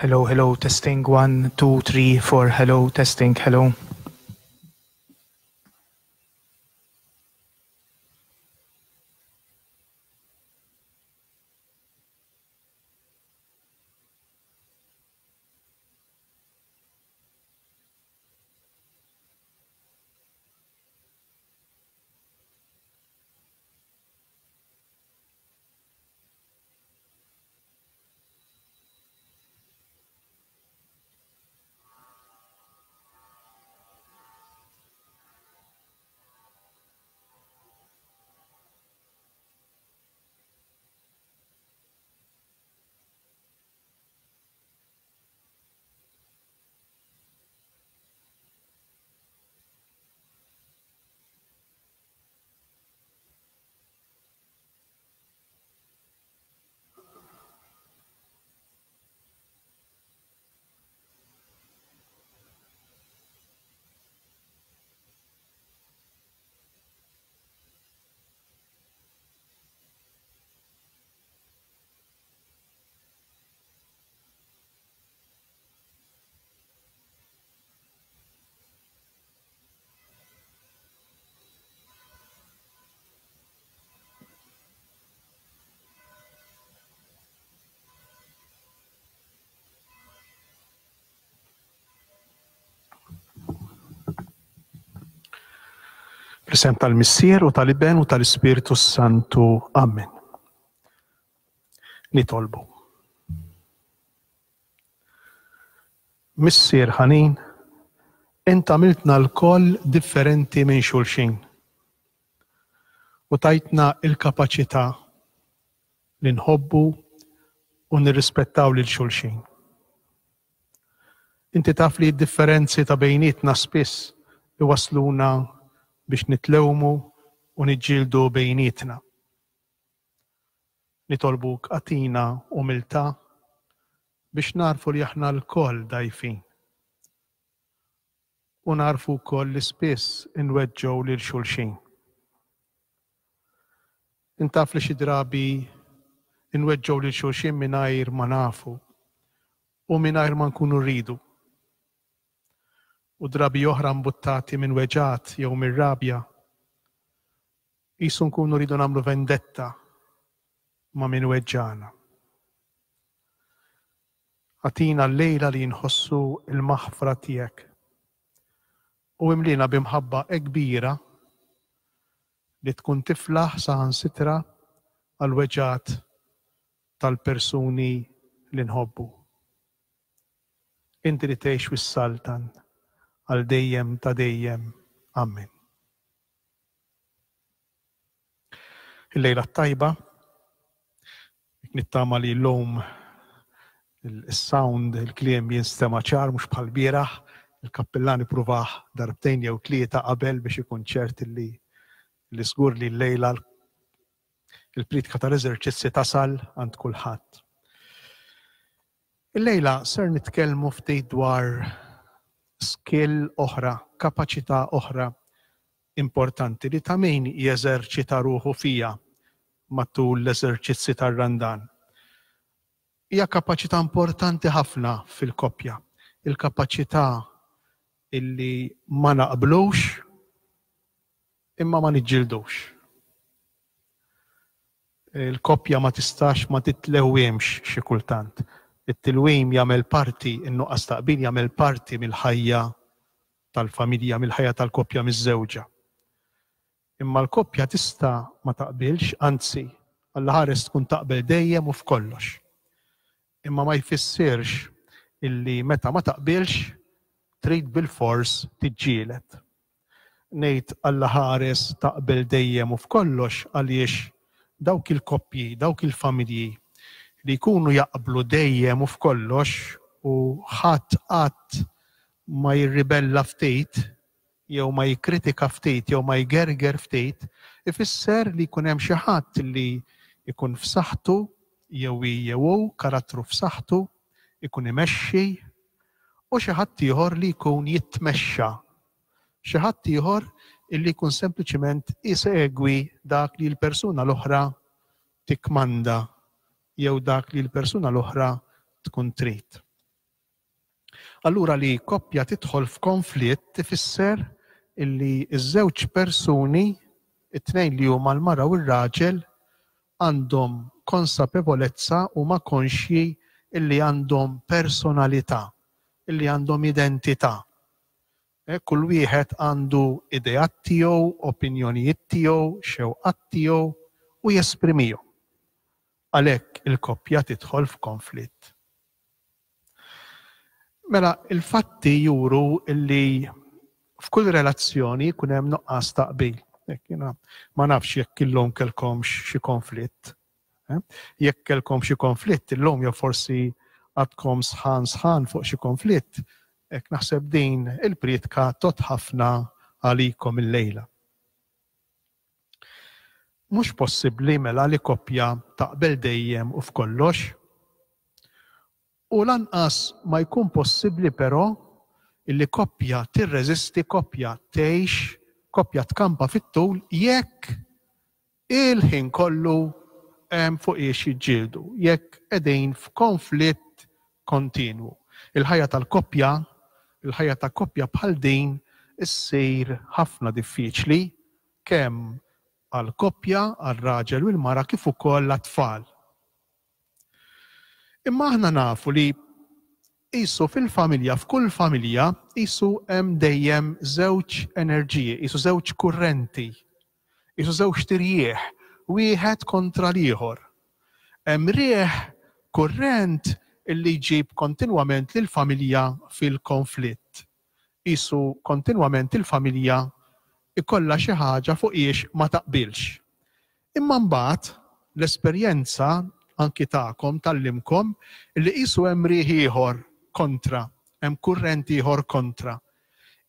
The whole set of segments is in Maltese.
Hello, hello, testing 1, 2, 3, 4, hello, testing, hello. B'isem tal-Missier u tal-Iben u tal-Ispiritu Santu. Amen. Nitolbu. Missier ħanin, int għamiltna l-koll differenti minn xulxin u tajtna il-kapaċità li nħobbu u nirrispettaw lil xulxin. Inti taf li d-differenzi ta' bejnietna spiss iwasluna biex nitlewmu u niġġieldu bejnietna. Nitolbuk għatina umiltà biex narfu li aħna l-koll dajfin. U narfu wkoll li spiss inweġġgħu lil xulxin. Intaf li xi drabi inweġġgħu lil xulxin mingħajr ma nafu u mingħajr ma nkunu rridu. U drabi oħra mbuttati minn weġat jew minn rabja, qisu nkunu rridu nagħmlu vendetta ma' min weġġana. Għatina l-lejla li nħossu il-maħfra tiegħek u imlina bimħabba kbira li tkun tiflaħ saħansitra għal weġat tal-persuni li nħobbu. Inti li tgħix wis-saltan għal dejjem ta' dejjem. Amen. Il-lejla tajba, nittama li l-lum il-sound, il-kliem jinstema ċar mhux bħal bieraħ, il-kappellani pruvaħ darbtejn jew tlieta qabel biex ikun ċert li żgur li l-lejla il-pritka tal-eżerċizzi tasal għand kulħadd. Il-lejla ser nitkellmu ftit dwar skill oħra, kapaċità oħra importanti li ta' min jeżerċita ruħu fija matul l-eżerċizzi tar-Randan. Hija kapaċità importanti ħafna fil-koppja, il-kapaċità illi ma naqblux imma ma niġġildux. Il-koppja ma tistax ma titlewwemx xi kultant. It-tilwim jagħmel parti, in-nuqqas taqbil jagħmel parti mill-ħajja tal-familja, mill-ħajja tal-koppja miż-żewġa. Imma l-koppja tista' ma taqbilx, anzi, Alla ħares tkun taqbel dejjem u f'kollox. Imma ma jfissirx illi meta ma taqbilx trid bil-fors tiġġieled. Ngħid Alla ħares taqbel dejjem u f'kollox għaliex dawk il-koppji, dawk il-familji li jkunu jaqblu dejjem u f'kollox u ħadd qatt ma jirribella ftit jew ma jikkritika ftit jew ma jgerger ftit, ifisser li jkun hemm xi ħadd li jkun f'saħħtu jew karattru f'saħħtu, ikun imexxi u xi ħadd ieħor li jkun jitmexxa. Xi ħadd ieħor illi jkun sempliċement isegwi dak li l-persuna l-oħra tikkmanda jew dak li l-persuna l-oħra tkun trid. Allura li koppja tidħol f'konflitt ifisser illi ż-żewġ persuni, it-tnejn li huma l-mara u r-raġel, għandhom konsapevolezza u ma konxji illi għandhom personalità, illi għandhom identità. Kull wieħed għandu ideat tiegħu, opinjonijiet tiegħu, xewqat tiegħu u jesprimihom. Għalhekk il-koppja tidħol f'konflitt. Mela, il-fatti juru illi f'kull relazzjoni kun hemm nuqqas taqbil. Ma nafx jekk illum kellkomx xi konflitt. Jekk kellkom xi konflitt, illum jew forsi għadkom sħan fuq xi konflitt, hekk naħseb din il-priedka tot ħafna għalikom il-lejla. Mhux possibbli mela li koppja taqbel dejjem u f'kollox. U lanqas ma jkun possibbli però illi koppja tirreżisti, koppja tgħix, koppja tkampa fit-tul jekk il-ħin kollu hemm fuq ix jiġġieldu, jekk qegħdin f'konflitt kontinwu. Il-ħajja ta' koppja bħal din issir ħafna diffiċli kemm għall-koppja, għar-raġel u l-mara kif ukoll l-tfal. Imma aħna nafu li qisu fil-familja, f'kull familja, qisu hemm dejjem żewġ enerġiji, qisu żewġ kurrenti, qisu żewġ tirjieħ, wieħed kontra l-ieħor. Hemm rieħ kurrent illi jġib kontinwament lill-familja fil-konflitt. Qisu kontinwament il-familja ikollha xi ħaġa fuq ix ma taqbilx. Imma mbagħad l-esperjenza anki tagħkom tallimkom illi qisu hemm rieħ ieħor kontra, hemm kurrent ieħor kontra,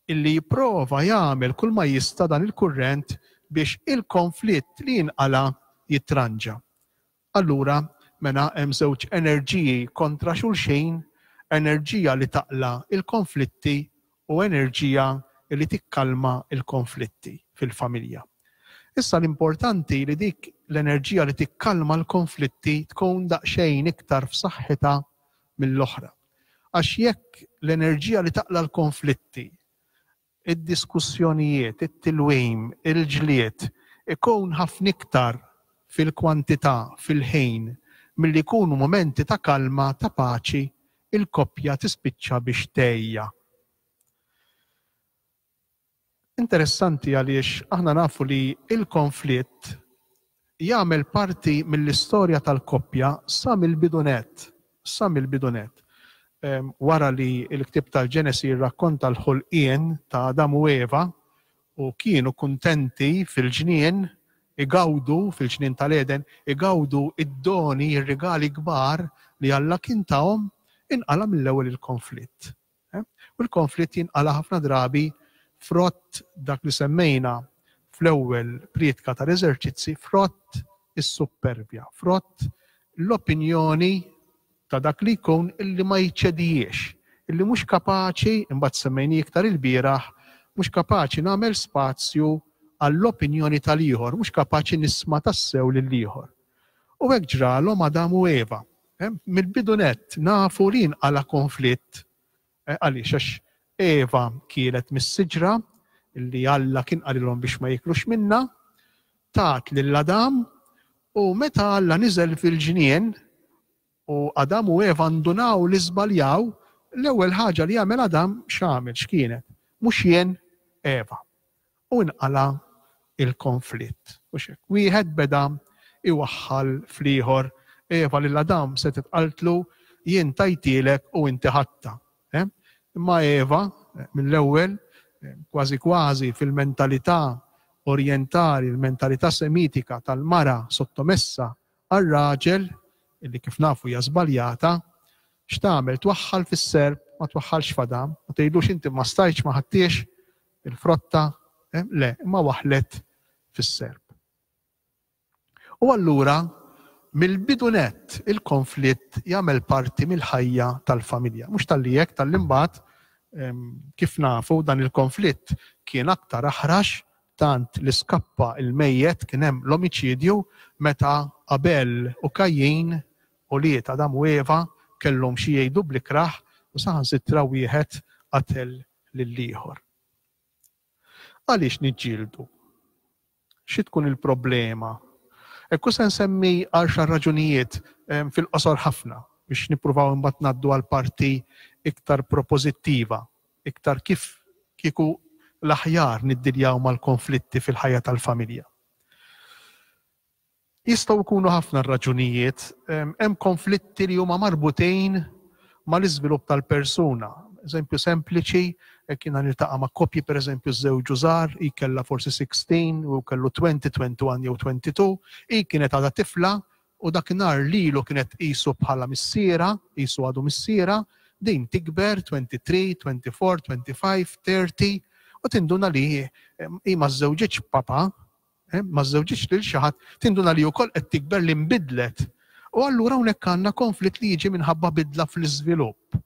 illi jipprova jagħmel kull ma jista' dan il-kurrent biex il-konflitt li jinqala jitranġa. Allura mela hemm żewġ enerġiji kontra xulxin, enerġija li taqla il-konflitti u enerġija li tikkalma il-konflitti fil-familja. Issa l-importanti li dik l-enerġija li tikkalma l-konflitti tkun daqsxejn iktar f'saħħitha mill-oħra. Għax jekk l-enerġija li taqla l-konflitti, id-diskussjonijiet, it-tilwim, il-ġlied, ikun ħafna iktar fil-kwantità, fil-ħin, milli jkunu momenti ta' kalma, ta' paċi, il-koppja tispiċċa biex tgħejja. Interessanti għaliex aħna nafu li il-konflitt jagħmel parti mill-istorja tal-koppja sa mill-bidunet. Wara li l-ktib tal-Ġenesi jirrakkonta l-ħolqien ta' Adam u Eva u kienu kuntenti fil-ġnien, igawdu fil-ġnien tal-Eden, igawdu id-doni, ir-rigali kbar li Alla kien tagħhom, inqala mill-ewwel il-konflitt. U l-konflitt jinqala ħafna drabi frott dak li semmejna fl-ewwel priedka tal-Eżerċizzi, frott is-superbja, frott l-opinjoni ta' dak li jkun illi ma jċedijiex, illi mhux kapaċi, imbagħad semmejni iktar il-bieraħ, mhux kapaċi nagħmel spazju għall-opinjoni tal-ieħor, mhux kapaċi nisma' tassew lill-ieħor. U hekk ġralhom Adam u Eva. Mill-bidunet nafu li inqala konflitt għaliex għax Eva kienet mis-siġra illi Alla kien qalilhom biex ma jiklux minnha, tat lil Adam u meta Alla niżel fil-ġnien u Adam u Eva ndunaw li żbaljaw, l-ewwel ħaġa li jagħmel Adam x'għamel x'kienet? Mhux jien Eva. U inqala il-konflitt. Wieħed beda iwaħħal fl-ieħor, Eva lil Adam se titqaltlu jien tajtilek u inti ħatta. Imma Eva mill-ewwel kważi fil-mentalità orjentali, il-mentalità semitika tal-mara sottomessa għar-raġel illi kif nafu hija żbaljata, x'tagħmel twaħħal fis-serb, ma twaħħalx f'Adam, ma tgħidlux inti ma stajtx ma ħaddiex il-frotta, le, imma waħlet fis-serb. U allura mill-bidunet il-konflitt jagħmel parti mill-ħajja tal-familja, mhux tal-li hekk tal-imbagħad kif nafu dan il-konflitt kien aktar aħrax tant li skappa il-mejjet kien hemm l-omiċidju meta Abel u Kajjin u liet Adam u Eva kellhom xi jgħidu bl-ikraħ u saħansitra wieħed qatel lill-ieħor. Għaliex niġġieldu? Xi tkun il-problema? Ekku se nsemmi 10 raġunijiet fil-qosor ħafna biex nippruvaw imbagħad ngħaddu għal parti iktar propożittiva, iktar kif kieku l-aħjar niddiljaw mal-konflitti fil-ħajja tal-familja. Jistgħu jkunu ħafna raġunijiet, hemm konflitti li huma marbutejn mal-iżvilupp tal-persuna. Eżempju sempliċi, jekk jiena niltaqa' ma' koppji pereżempju żewġ żgħar, hi kellha forsi 16 u kellu 20, 21 jew 22, hi kienet għadha tifla u dakinhar lilu kienet qisu bħala missiera, qisu għadu missiera, din tikber 23, 24, 25, 30 u tinduna li hi ma żżewġitx papa, ma żżewġitx lil xi ħadd, tinduna li wkoll qed tikber li nbidlet. U allura hawnhekk għandna konflitt li jiġi minħabba bidla fl-iżvilupp.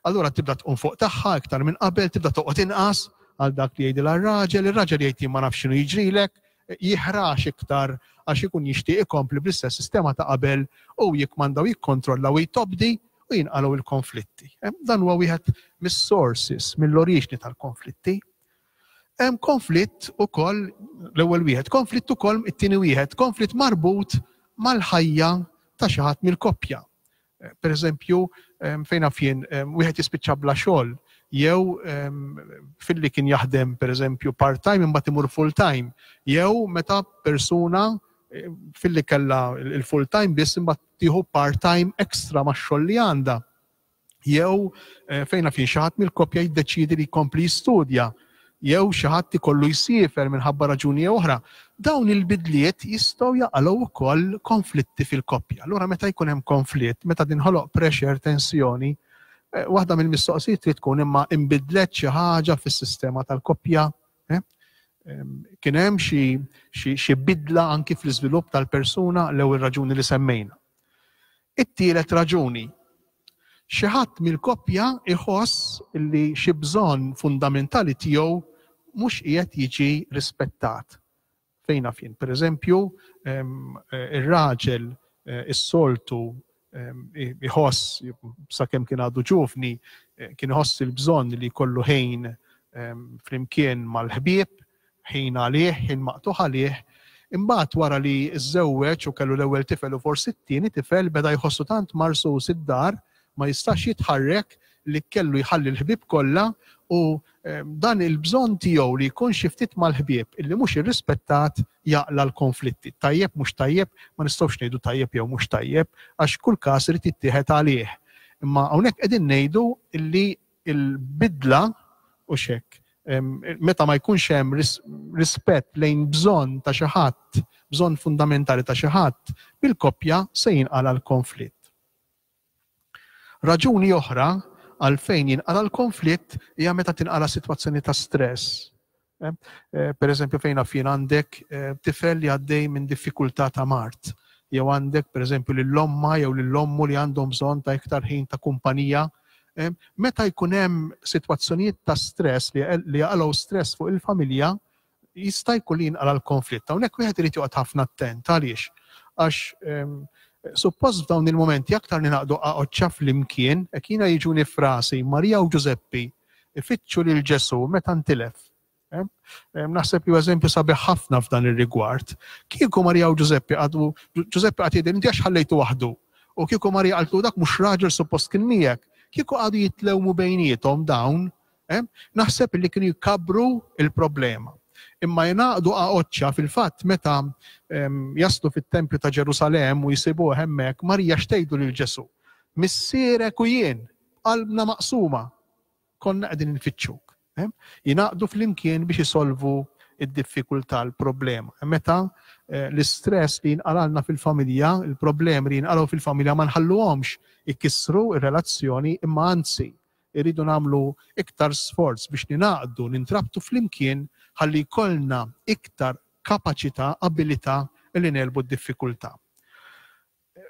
Allura tibda tqum fuq tagħha iktar minn qabel, tibda toqgħod inqas għal dak li jgħidilha r-raġel, ir-raġel jgħid ma nafx x'inhu jiġrilek, jiħrax iktar għax ikun jixtieq ikompli bl-istess sistema ta' qabel u jikmandaw jikkontrolla u jtobdi u jinqalgħu il-konflitti. Dan huwa wieħed mis-sources, mill-oriġni tal-konflitti. Hemm konflitt ukoll l-ewwel wieħed, konflitt ukoll it-tieni wieħed, konflitt marbut mal-ħajja ta' xi ħadd mill-koppja. Pereżempju, fejn fien wieħed jispiċċa bla xogħol, jew filli kien jaħdem pereżempju part-time imbagħad imur full-time, jew meta persuna filli kellha il-full-time biss imbagħad tieħu part-time extra max-xogħol li għandha. Jew fejn fien xi ħadd mill-koppja jiddeċiedi li jkompli jistudja, jew xi ħadd ikollu jsiefer minħabba raġuni oħra. Dawn il-bidliet jistgħu jaqalgħu wkoll konflitti fil-koppja. Allura meta jkun hemm konflitt, meta tinħoloq pressure, tensjoni, waħda mill-mistoqsijiet trid tkun imma inbidlet xi ħaġa fis-sistema tal-koppja. Kien hemm xi bidla anki fl-iżvilupp tal-persuna l-ewwel raġuni li semmejna. It-tielet raġuni. Xi ħadd mill-koppja iħoss li xi bżonn fundamentali tiegħu mhux qiegħed jiġi rispettat. Fejn fien, pereżempju, ir-raġel is-soltu iħoss sakemm kien għadu ġufni, kien iħoss il-bżonn li jkollu ħin flimkien mal-ħbieb, ħin għalih, ħin maqtuħ għalih, imbagħad wara li żżewweġ u kellu l-ewwel tifel u forsi t-tieni tifel beda jħossu tant marsus id-dar ma jistax jitħarrek li kellu jħalli l-ħbieb kollha u dan il-bżonn tiegħu li jkun xi ftit mal-ħbieb illi mhux irrispettat jaqla l-konflitti. Tajjeb mhux tajjeb, ma nistgħux ngħidu tajjeb jew mhux tajjeb għax kull każ irid jittieħed għalih. Imma hawnhekk qegħdin ngħidu illi l-bidla u xekk meta ma jkunx hemm rispett lejn bżonn ta' xi ħadd, bżonn fundamentali ta' xi ħadd, bil-koppja se jinqala l-konflitt. Raġuni oħra għalfejn jinqala l-konflitt hija meta tinqala sitwazzjoni ta' stress. Pereżempju fejn fien għandek tifel li għaddej minn diffikultà ta' mart, jew għandek pereżempju lill-omma jew lill-ommu li għandhom bżonn ta' iktar ħin ta' kumpanija. Meta jkun hemm sitwazzjonijiet ta' stress li jaqalgħu stress fuq il-familja, jista' jkun li jinqala l-konflitt. Hawnhekk wieħed irid joqgħod ħafna attent għaliex għax suppost f'dawn il-momenti aktar ninaqdu qaqgħodxa flimkien, hekk jiena jiġuni frasi Marija u Giuseppi ifittxu lil Ġesu meta ntilef. Naħseb li eżempju sabiħ ħafna f'dan ir-rigward. Kieku Marija u Giuseppi Giuseppi qed jgħidilha inti għax ħallejtu waħdu. U kieku Marija qaltu dak mhux raġel suppost kien miegħek. Kieku għadu jitlewmu bejniethom dawn, naħseb li kienu jkabbru il-problema. Imma jnaqdu qaqgħodxa fil-fatt meta jaslu fit-Tempju ta' Ġerusalemm u jsibuh hemmhekk Marija xtejdu lil Ġesu. Missierek u jien, qalbna maqsuma, konna qegħdin infittxuk. Jinaqdu flimkien biex isolvu id-diffikultà l-problema. Meta l-istress li jinqalalna fil-familja, il-problemi li jinqalgħu fil-familja ma nħalluhomx ikissru ir-relazzjoni imma anzi irridu nagħmlu iktar sforz biex ninaqdu, nintrabtu flimkien ħalli jkollna iktar kapaċità, abilità li nelbu d-diffikultà.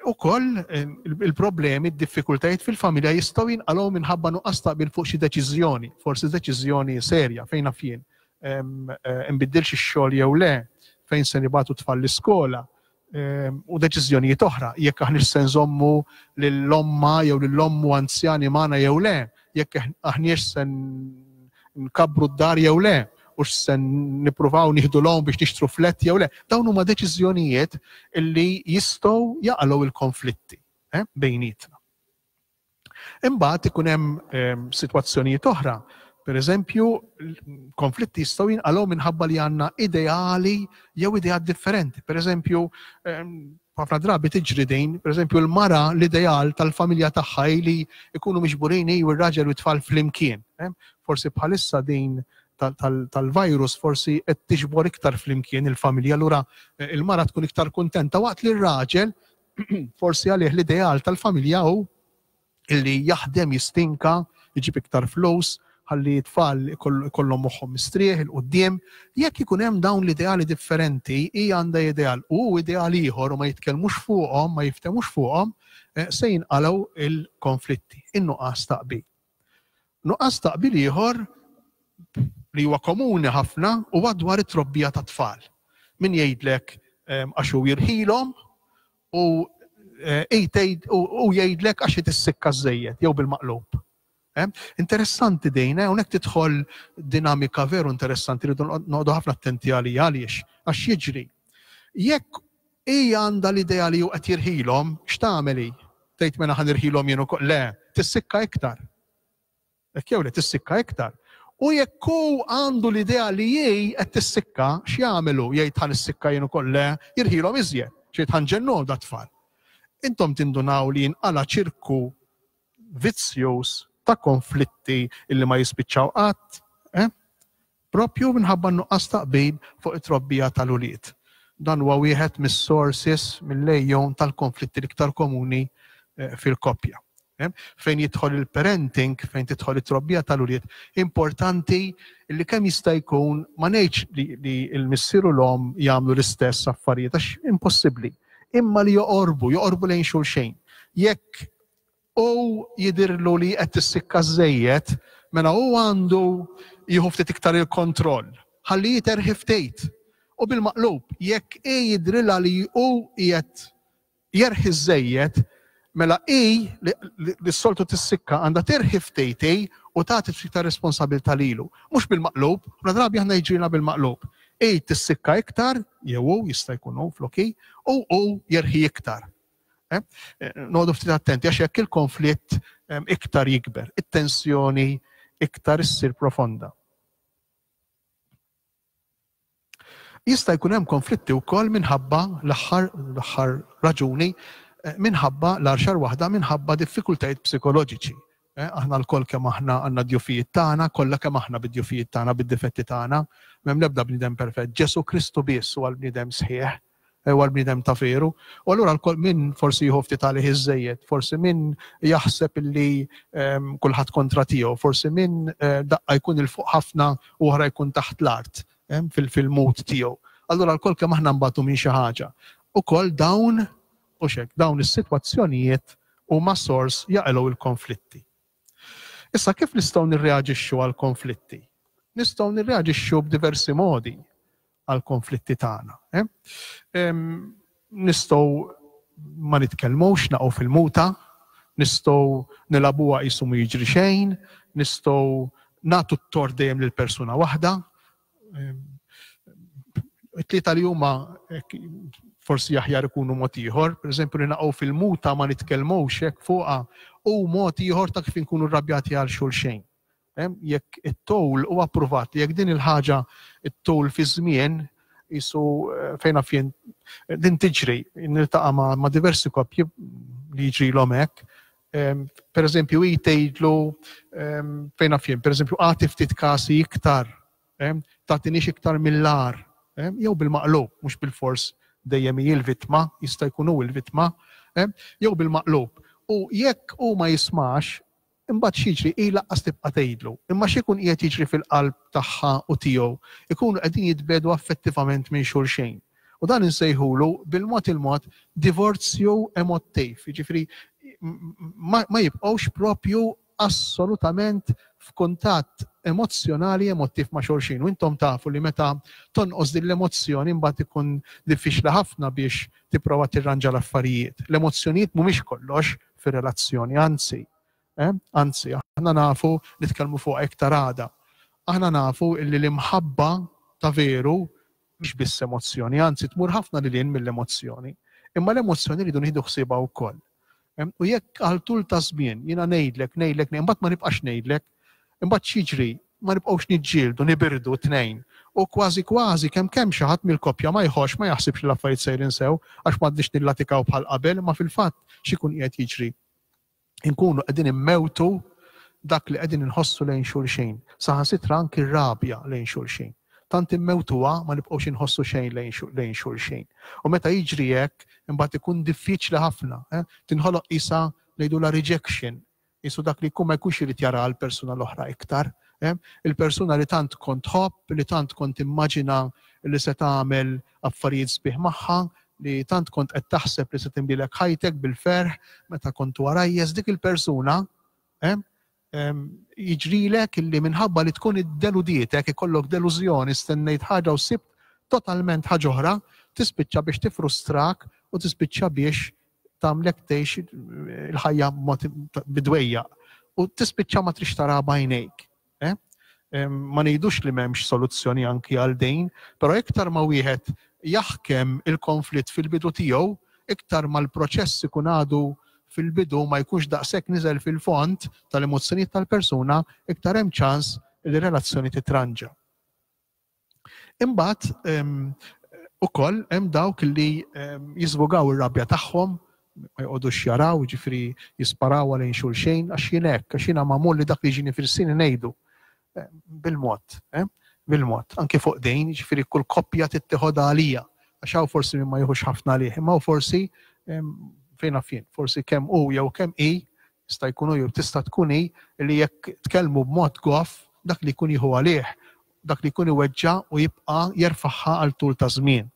Ukoll il-problemi, d-diffikultajiet fil-familja jistgħu jinqalgħu minħabba nuqqas taqbil fuq xi deċiżjoni, forsi deċiżjoni serja fejn fien inbiddilx ix-xogħol jew le, fejn se nibagħtu tfal l-iskola, u deċiżjonijiet oħra, jekk aħna se nżommu lill-omma jew lill-ommu anzjani magħna jew le, jekk aħniex se nkabru d-dar jew le, u se nippruvaw nieħdu l-om biex nixtru flett jew le. Dawn huma deċiżjonijiet illi jistgħu jaqalgħu il-konflitti bejnietna. Imbagħad ikun hemm sitwazzjonijiet oħra. Pereżempju, konflitti jistgħu jinqalgħu minħabba li għandna ideali jew ideat differenti. Pereżempju, ħafna drabi tiġri din, pereżempju l-mara l-ideal tal-familja tagħha li jkunu miġburin u r-raġel u t-tfal flimkien. Forsi bħalissa din tal-virus forsi qed tiġbor iktar flimkien il-familja, allura il-mara tkun iktar kuntenta waqt li r-raġel forsi għalih l-ideal tal-familja hu illi jaħdem jistinka, jġib iktar flus, ħalli t-tfal kollhom moħħhom mistrieħ il-qudiem. Jekk ikun hemm dawn l-ideali differenti, hija għandha ideal u ideal ieħor u ma jitkellmux fuqhom, ma jiftemux fuqhom, se jinqalgħu il-konflitti, in-nuqqas taqbil. Nuqqas taqbil ieħor li huwa komuni ħafna huwa dwar it-trobbija ta' tfal. Min jgħidlek għax hu jirħilhom u jgħidlek għax tissikka żejjed jew bil-maqlub. Interessanti dejna, unek tidħol dinamika veru interessanti li noqdu ħafna attenti għaliex, għax jiġri. Jekk hija għandha l-idea li qed jirħilhom, x'tagħmeli? Tgħid mela ħan irħilhom jien ukoll. Le, tissikka iktar. Hekk jew le tissikka iktar. U jekk hu għandu l-idea li jej qed tissikka, x'jagħmelu? Jgħid ħan issikka jien ukoll le, jirħilhom iżjed, xejn ħanġennu da tfal. Intom tindunaw li jinqala ċirku vizzjuż ta' konflitti illi ma jispiċċaw qatt, propju minħabba nuqqas taqbil fuq it-trobbija tal-ulied. Dan huwa wieħed mis-sources mill-lejjon tal-konflitti l-iktar komuni fil-koppja. Fejn jidħol il-parenting, fejn tidħol it-trobbija tal-ulied, importanti illi kemm jista' jkun ma ngħidx li l-missieru l-om jagħmlu l-istess affarijiet għax impossibbli. Imma li joqorbu lejn xulxejn. Jekk u jidirlu li qed tissikka żejjed, mela hu għandu jieħu ftit iktar il-kontroll. Ħalli jiterħi ftit. U bil-maqlub, jekk jidrilha li hu qiegħed jerħi żejjed, mela li s-soltu tissikka għandha terħi ftit u tagħti ftit responsabilità lilu. Mhux bil-maqlub, drabi aħna jiġrina bil-maqlub. Tissikka iktar, jew jista' jkun hu floki, u jerħi iktar. Noqdu ftit attenti għax jekk il-konflitt iktar jikber, it-tensjoni iktar issir profonda. Jista' jkun hemm konflitti wkoll minħabba l-aħħar raġuni minħabba l-arxar waħda minħabba diffikultajiet psikoloġiċi. Aħna l-koll kemm aħna għandna djufijiet tagħna, kollha kemm aħna bid-djufijiet tagħna, bid-difetti tagħna, m'hemm l-ebda bniedem perfett. Ġesu Kristu biss huwa l-bniedem sħiħ. Huwa l-bniedem ta' veru. U allura l-koll min forsi jieħu ftit għalih iż-żejjed, forsi min jaħseb illi kulħadd kontra tiegħu, forsi min daqqa jkun il fuq ħafna u oħra jkun taħt l-art fil-mod tiegħu. Allura l-koll kemm aħna nbagħtu minn xi ħaġa. Ukoll dawn is-sitwazzjonijiet huma sors jaqilgħu il-konflitti. Issa kif nistgħu nirreaġixxu għal konflitti? Nistgħu nirreaġixxu b'diversi modi għal konflitti tagħna. Nistgħu ma nitkellmux naqgħu fil-muta, nistgħu nilagħbuha qisu ma jiġri xejn, nistgħu nagħtu t-tort dejjem lil persuna waħda. It-tlieta li huma forsi aħjar ikunu mod ieħor, pereżempju li naqgħu fil-muta ma nitkellmux hekk fuqha u mod ieħor ta' kif inkunu rrabjati għal xulxejn. Jekk it-towl huwa approvat, jekk din il-ħaġa it-towl fi żmien jisu fejn fien din tiġri, niltaqa' ma' diversi koppji li jiġrilhom hekk. Pereżempju jtgħidlu fejn fien, pereżempju għati ftit kasi iktar, tagħtinix iktar mill-lar, jew bil-maqlub, mhux bil-fors dejjem hi l-vittma, jista' jkun hu l-vittma, jew bil-maqlub. U jekk hu ma jismax, imbagħad xiġri laqqas tibqa' tgħidlu. Imma x'ikun qiegħed jiġri fil-qalb tagħha u tiegħu, ikunu qegħdin jitbedu affettivament minn xulxejn. U dan insejħulu bil-mod il-mod divorzju emottiv. Jiġifieri ma jibqgħux propju assolutament f'kuntatt emozjonali emottiv ma' xulxin. U intom tafu li meta tonqos din l-emozzjoni mbagħad ikun diffiċli ħafna biex tipprova tirranġa l-affarijiet. L-emozzjonijiet mhumiex kollox fir-relazzjoni, anzi, aħna nafu nitkellmu fuq iktar għada. Aħna nafu li l-imħabba ta' veru mhix biss emozzjoni, anzi tmur ħafna lil mill-emozzjoni. Imma l-emozzjoni rridu nieħdu ħsiebha wkoll. U jekk għal tul ta' żmien jiena ngħidlek, imbagħad ma nibqax ngħidlek, imbagħad xiġri ma nibqgħux niġġieldu, nibirdu tnejn. U kważi kemm xi ħadd mill-koppja ma jħoss ma jaħsibx li l-affarijiet sejrin sew għax m'għadniex nillatikaw bħal qabel, ma fil-fatt x'ikun qiegħed jiġri. Inkunu qegħdin immewtu dak li qegħdin inħossu lejn xulxin, saħansitra anki r-rabja lejn xulxin. Tant immewtuha ma nibqgħux inħossu xejn lejn xulxin. U meta jiġri hekk imbagħad ikun diffiċli ħafna, tinħoloq qisha ngħidula rejection, qisu dak li jkun ma jkunx irid jara l-persuna l-oħra iktar. Il-persuna li tant kont tħobb, li tant kont immaġina li se tagħmel affarijiet sbieħ magħha, li tant kont qed taħseb li se tinbilek ħajtek bil-ferħ meta kont warajjes dik il-persuna jiġrilek illi minħabba li tkun iddeludietek, ikollok delużjoni, stennejt ħaġa u sibt totalment ħaġa oħra, tispiċċa biex tifrustrak u tispiċċa biex tagħmlek tgħix il-ħajja bidwejja u tispiċċa ma trix tara b'għajnejk. Ma ngħidux li m'hemmx soluzzjoni anki għal dejn, però iktar ma wieħed jaħkem il-konflitt fil-bidu tiegħu, iktar ma l-proċess ikun għadu fil-bidu ma jkunx daqshekk niżel fil-fond tal-emozzjonijiet tal-persuna, iktar hemm ċans li relazzjoni titranġa. Imbagħad ukoll hemm dawk li jiżvugaw ir-rabja tagħhom, ma jqogħdux jaraw, ġifri jisparaw għalejn xulxejn għax jien hekk, għax jiena magħmul li dak li ġieni fil-sini ngħidu. Bil-mod, anke fuq dejn, ġifri kull koppja tittieħodha għalija, għax hawn forsi ma jieħux ħafna għalih, imma forsi forsi kemm hu jew kemm hi jista' jkun hu jew tista' tkun hi li jekk tkellmu b'mod goff dak li jkun jieħu għalih, dak li jkun iweġġa' u jibqa' jerfa'ha għal tul ta' żmien.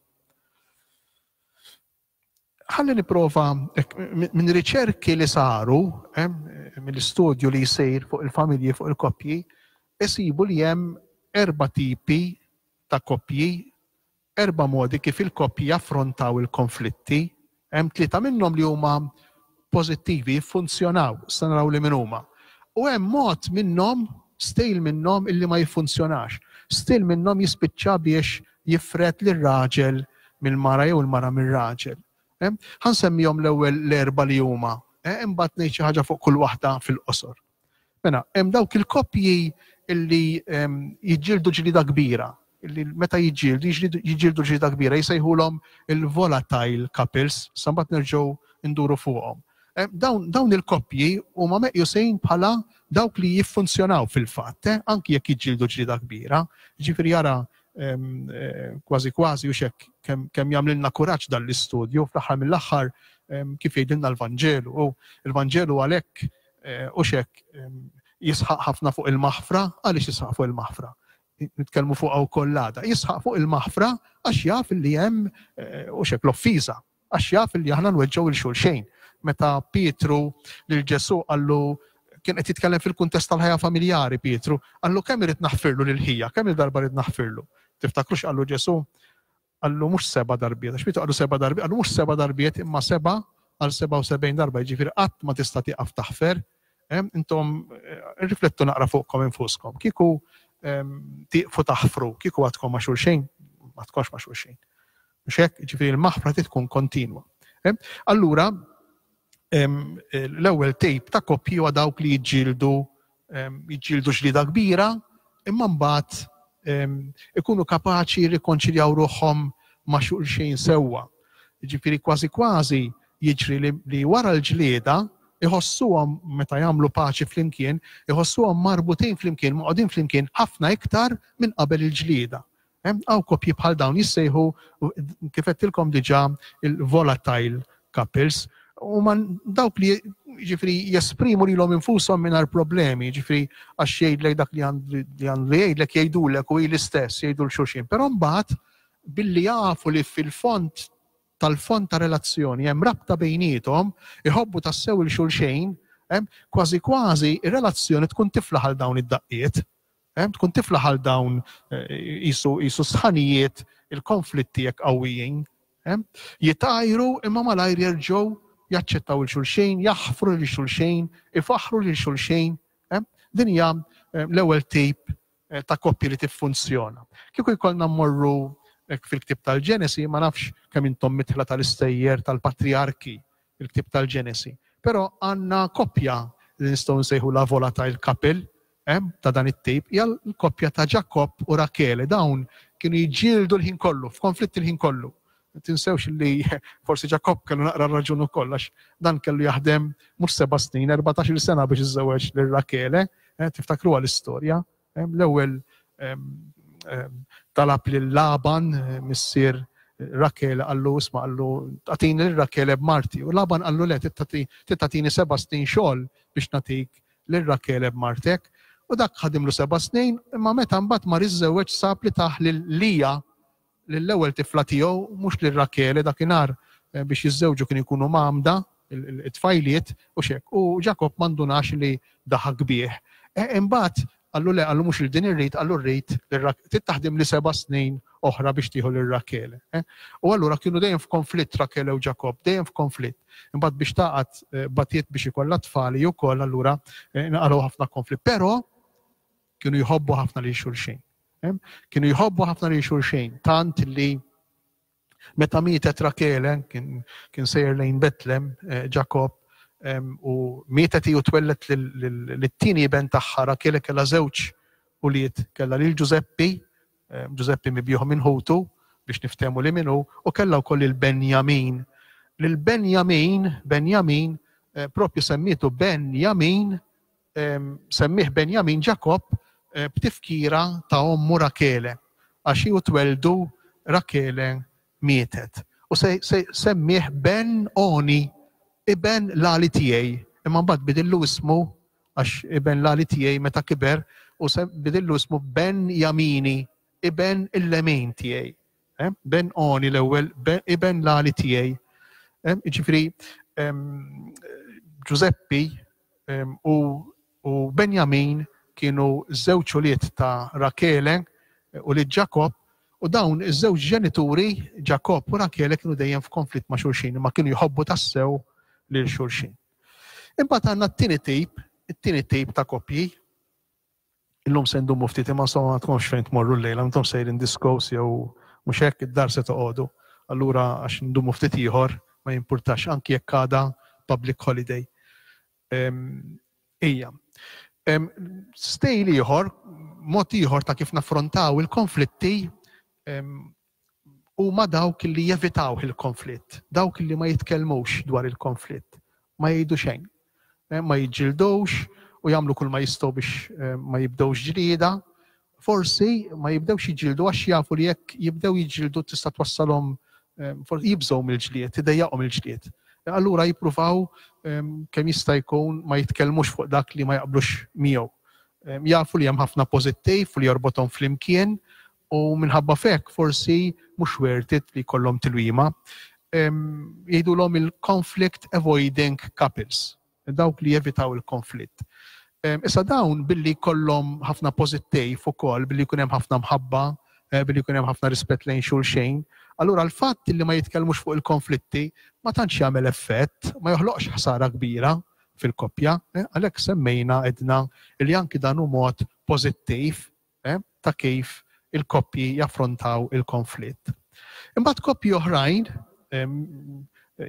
Ħalli nipprova minn riċerki li saru, mill-istudju li jsir fuq il-familji fuq il-koppji, isibu li hemm 4 tipi ta' koppji, 4 modi kif il-koppji jaffrontaw il-konflitti. Hemm 3 minnhom li huma pożittivi, jiffunzjonaw, se naraw li min huma. U hemm mod minnhom, stil minnhom illi ma jiffunzjonax. Stil minnhom jispiċċa biex jifret lir-raġel mill-mara jew il-mara mir-raġel. Ħansemmihom l-ewwel l-4 li huma, imbagħad ngħid xi ħaġa fuq kull waħda fil-qosor. Mela, hemm dawk il-koppji illi jiġġieldu ġlieda kbira. Illi meta jiġġieldu ġlieda kbira jsejħulhom il-volatile couples, sambat nerġgħu nduru fuqhom. Dawn il-koppji huma meqjusin bħala dawk li jiffunzjonaw fil-fatt, anki jekk jiġġieldu ġlieda kbira. Ġifieri jara kważi u xekk kemm jagħmlilna kuraġġ dan l-istudju fl-aħħar mill-aħħar kif jgħidilna l-Vanġelu. U l-Vanġelu għalhekk u xekk jisħaq ħafna fuq il-maħfra, għaliex jisħaq fuq il-maħfra? Nitkellmu fuq koll għada. Jisħaq fuq il-maħfra għax jaf li hemm u xek l-offiża, għax jaf li aħna nweġġgħu il-xulxejn. Meta Pietru lil Ġesu qallu kien qed jitkellem fil-kuntest tal-ħajja familjari Pietru, qallu kemm irid naħfirlu lil ħija, kemm il-darba irid naħfirlu. Tiftakrux qallu Ġesu? Qallu mhux 7 darbiet, għax Pietru qallu 7 darbiet, qallu mhux 7 darbiet imma 7 għal 77 darba, jiġifieri qatt ma tista' tieqaf taħfer. Intom riflettu naqra fuqkom infuskom. Kieku tiqfu taħfru, kieku għadkom ma' xulxejn, ma tkunx ma' xulxejn. Mhux hekk, ġifieri l-maħfra tkun kontinwa. Allura, l-ewwel tip ta' koppji huwa dawk li jiġġieldu ġlieda kbira, imma mbagħad ikunu kapaċi jirrikonċiljaw ruħhom ma' xulxejn sewwa. Ġifieri kważi jiġri li wara l-ġlieda iħossuhom meta jagħmlu paċi flimkien, iħossuhom marbutin flimkien, moqgħodin flimkien ħafna iktar minn qabel il-ġlieda. Hawn koppji bħal dawn jissejħu kif qedtilkom diġà il-volatile couples, u dawk li ġifri jesprimu lilhom infushom mingħajr problemi, ġifri għax jgħidlek dak li għandu jgħidlek jgħidulek u l-istess jgħidu l-xulxin. Però mbagħad billi jafu li tal-fond ta' relazzjoni hemm rabta bejniethom, iħobbu tassew il-xulxejn, Kważi kważi ir-relazzjoni tkun tiflaħ għal dawn id-daqqiet, tkun tiflaħ għal dawn isu sħanijiet, il-konflitti jekk qawwijin, jitajru imma malajr jerġgħu jaċċettaw il-xulxejn, jaħfru lil-xulxejn, ifaħħru lil-xulxejn. Din hija l-ewwel tip ta' koppji li tiffunzjona. Kieku jkollna mmorru fil-ktib tal-Ġenesi, ma nafx kemm intom mitħla tal-istejjer tal-patriarki il-ktib tal-Ġenesi, però għandna koppja li nistgħu nsejħu la volatile couple ta' dan it-tip, hija l-koppja ta' Ġakob u Rakele. Dawn kienu jġieldu l-ħin kollu, f'konflitt il-ħin kollu. Tinsewx li forsi Ġakob kellu naqra raġun ukoll għax dan kellu jaħdem mhux 7 snin, 14 sena biex iżżewweġ lil Rakele, tiftakruha l-istorja. L-ewwel talab lil Laban missier Rakele qallu isma' qallu tagħtini lil Rakele b'Marti. U Laban qallu le tittatini 7 snin xogħol biex nagħtik lil Rakele b'Martek. U dak ħadimlu 7 snin, imma meta mbagħad mar iżżewweġ sab li taħ lil Lija l-ewwel tifla tiegħu mhux lil Rakele dakinhar biex jiżżewġu kien ikunu mamda it-tfajliet u xek. U Ġakob m'għandunax li daħaq bih. Imbagħad qallu le, qallu mhux il din irrid, qallu rrid tittaħdim li 7 snin oħra biex tieħu lil Rakele. U allura kienu dejjem f'konflitt Rakele u Ġakob, dejjem f'konflitt. Imbagħad biex taqgħod batiet biex ikollha tfali wkoll allura naqgħu ħafna konflitt. Però kienu jħobbu ħafna lil xulxejn. Kienu jħobbu ħafna lil xulxejn, tant li meta mietet Rakele kien sejjer lejn Betlem Ġakob u mietet u twellet lit-tieni ben tagħha Rakele kellha żewġ ulied, kellha lil Giuseppi mibjuħu minn ħutu biex niftehmu li minnu, u kellha wkoll il-Benjamin. Lil Benjamin propju semmietu Benjamin, semmih Benjamin Ġakob b'tifkira ta' ommu Rakele għax hi tweldu Rakele mietet. U semmih Ben-Oni, iben l-għali tiegħi, imma mbagħad bidillu ismu għax iben l-għali tiegħi meta kiber u bidillu ismu Benjamini, iben il-lemin tiegħi. Ben-Oni l-ewwel, iben l-għali tiegħi. Ġifieri Giuseppi u Benjamin kienu żewġ ulied ta' Rakele u li Ġakob, u dawn iż-żewġ ġenituri Ġakob u Rakele kienu dejjem f'konflitt ma' xulxin, imma kienu jħobbu tassew lil xulxin. Imbagħad għandna it-tieni tip ta' koppji. Illum se ndumu ftit imma ma tkunx fejn tmorru l-lejla, intom sejrin diskos jew mhux hekk id-dar se toqgħodu. Allura għax ndumu ftit ieħor ma jimpurtax anki jekk għada public holiday. Ejja. Stejl ieħor, mod ieħor ta' kif naffrontaw il-konflitti huma dawk li jevitaw il-konflitt, dawk li ma jitkellmux dwar il-konflitt, ma jgħidu xejn, ma jiġġildux u jagħmlu kull ma jistgħu biex ma jibdewx ġlieda. Forsi ma jibdewx jiġġieldu għax jafu li jekk jibdew jiġġieldu tista' twassalhom jibżgħu mill-ġlied, idejjaqhom il-ġlied. Allura jippruvaw kemm jista' jkun ma jitkellmux fuq dak li ma jaqblux miegħu. Jafu li hemm ħafna pożittiv li jorbothom flimkien u minħabba fek forsi mhux worth it li jkollhom tilwima. Jgħidulhom il-conflict avoiding couples, dawk li jevitaw il-konflitt. Issa dawn billi jkollhom ħafna pożittiv ukoll, billi jkun hemm ħafna mħabba, billi jkun hemm ħafna rispett lejn xulxejn. Allura l-fatt li ma jitkellmux fuq il-konflitti ma tantx jagħmel effett, ma joħloqx ħsara kbira fil-koppja, għalhekk semmejna edna li anki dan hu mod pożittiv ta' kif il-koppji jaffrontaw il-konflitt. Imbagħad koppji oħrajn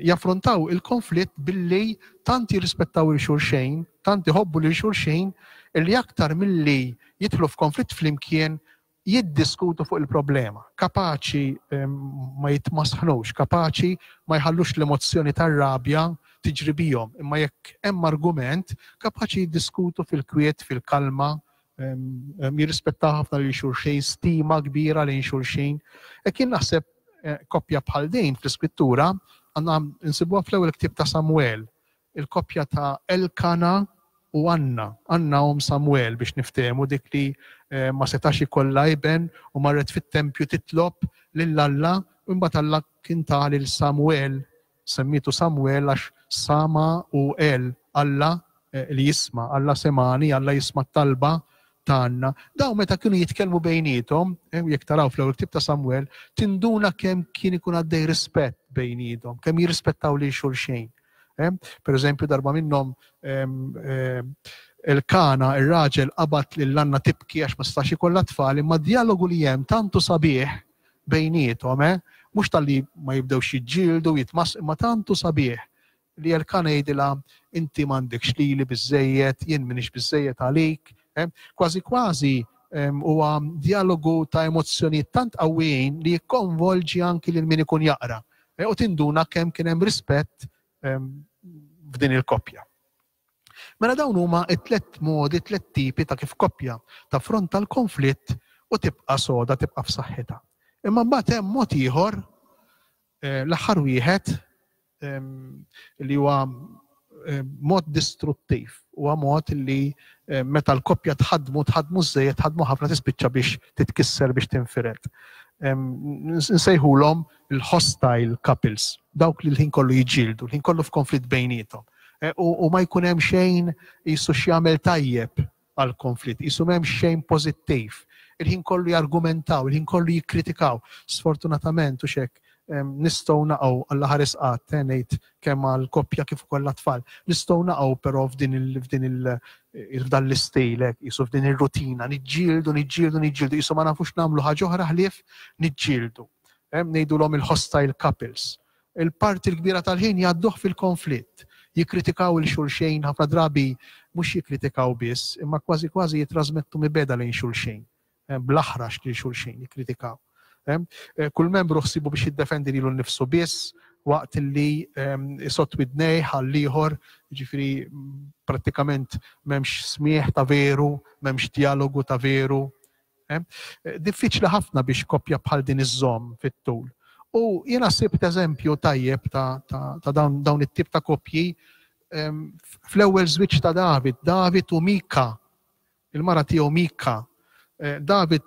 jaffrontaw il-konflitt billi tant jirrispettaw il-xulxejn, tant iħobbu lil xulxejn illi aktar milli jidħlu f'konflitt flimkien jiddiskutu fuq il-problema, kapaċi ma jitmasħnux, kapaċi ma jħallux l-emozzjoni tar-rabja tiġri bihom, imma jekk hemm argument, kapaċi jiddiskutu fil-kwiet, fil-kalma, jirrispettaw ħafna lil xulxejn, stima kbira lejn xulxejn. Kien naħseb koppja bħal din fl-iskrittura għandna nsibuha fl-ewwel ktieb ta' Samuel, il-koppja ta' Elkana u Anna Samuel biex niftehmu dik li ma setax ikollha iben u marret fit-tempju titlob lil Alla u mbagħad Alla kien ta' lil Samuel, semmitu Samuel għax Sama u El Alla li jisma' Alla semani, Alla jisma' t-talba tagħna. Dawn meta kienu jitkellmu bejnietom, jekk taraw fl-ewwel Ktieb ta' Samwel, tinduna kemm kien ikun għaddej rispett bejnietom, kemm jirrispettaw lil xulxejn. Pereżempju darba minnhom il-kana, ir-raġel qabad lill-Anna tibki għax ma stax ikollha tfal, imma d-dialogu li hemm tantu sabiħ bejnietom, mhux tal-li ma jibdewx jiġġieldu, jitmas, imma tantu sabiħ li l-kana jgħidilha inti m'għandekx lili biżżejjed, jien m'iniex biżżejjed għalik. Kważi kważi huwa dialogu ta' emozzjonijiet tant qawwijin li jikkonvolġi anki lil min ikun jaqra. U tinduna kemm kien hemm rispett f'din il-koppja. Mela dawn huma t-tliet modi, tliet tipi ta' kif koppja taffronta l-konflitt u tibqa' soda, tibqa' f'saħħitha. Imma mbagħad hemm mod ieħor l-aħħar wieħed li huwa mod distruttiv, huwa mod li meta l-koppja tħaddmu żejjed, tħaddmu ħafna tispiċċa biex titkisser biex tinfired. Nsejħulhom il-hostile couples, dawk li l-ħin kollu jiġġieldu, l-ħin kollu f'konflitt bejnietom. U ma jkun hemm xejn qisu x'jagħmel tajjeb għall-konflitt, qisu m'hemm xejn pożittiv. Il-ħin kollu jargumentaw, il-ħin kollu jikkritikaw. Sfortunatament u xek nistgħu naqgħu Alla ħares qatt ngħid kemm għall-koppja kif ukoll tfal. Nistgħu naqgħu però f'dan l-istil qisu f'din ir-rutina, niġġieldu, qisu ma nafux nagħmlu ħaġa oħra ħlief niġġieldu. Ngħidulhom il-hostile couples. Il-parti l-kbira tal-ħin jgħadduh fil-konflitt. Jikkritikaw il-xulxejn, ħafna drabi mhux jikkritikaw biss, imma kważi kważi jitrasmettu mibeda lejn xulxejn. Bl-aħrax li xulxejn jikkritikaw. Kull membru ħsibu biex jiddefendi lilu nnifsu biss, waqt li isott widnej ħall ieħor, jiġifieri prattikament m'hemmx smieħ ta' veru, m'hemmx dialogu ta' veru. Diffiċli ħafna biex koppja bħal din iżżomm fit-tul. U jiena sibt eżempju tajjeb ta' dawn it-tip ta' koppji fl-ewwel żwieġ ta' David u Mika, il-mara tiegħu Mika. David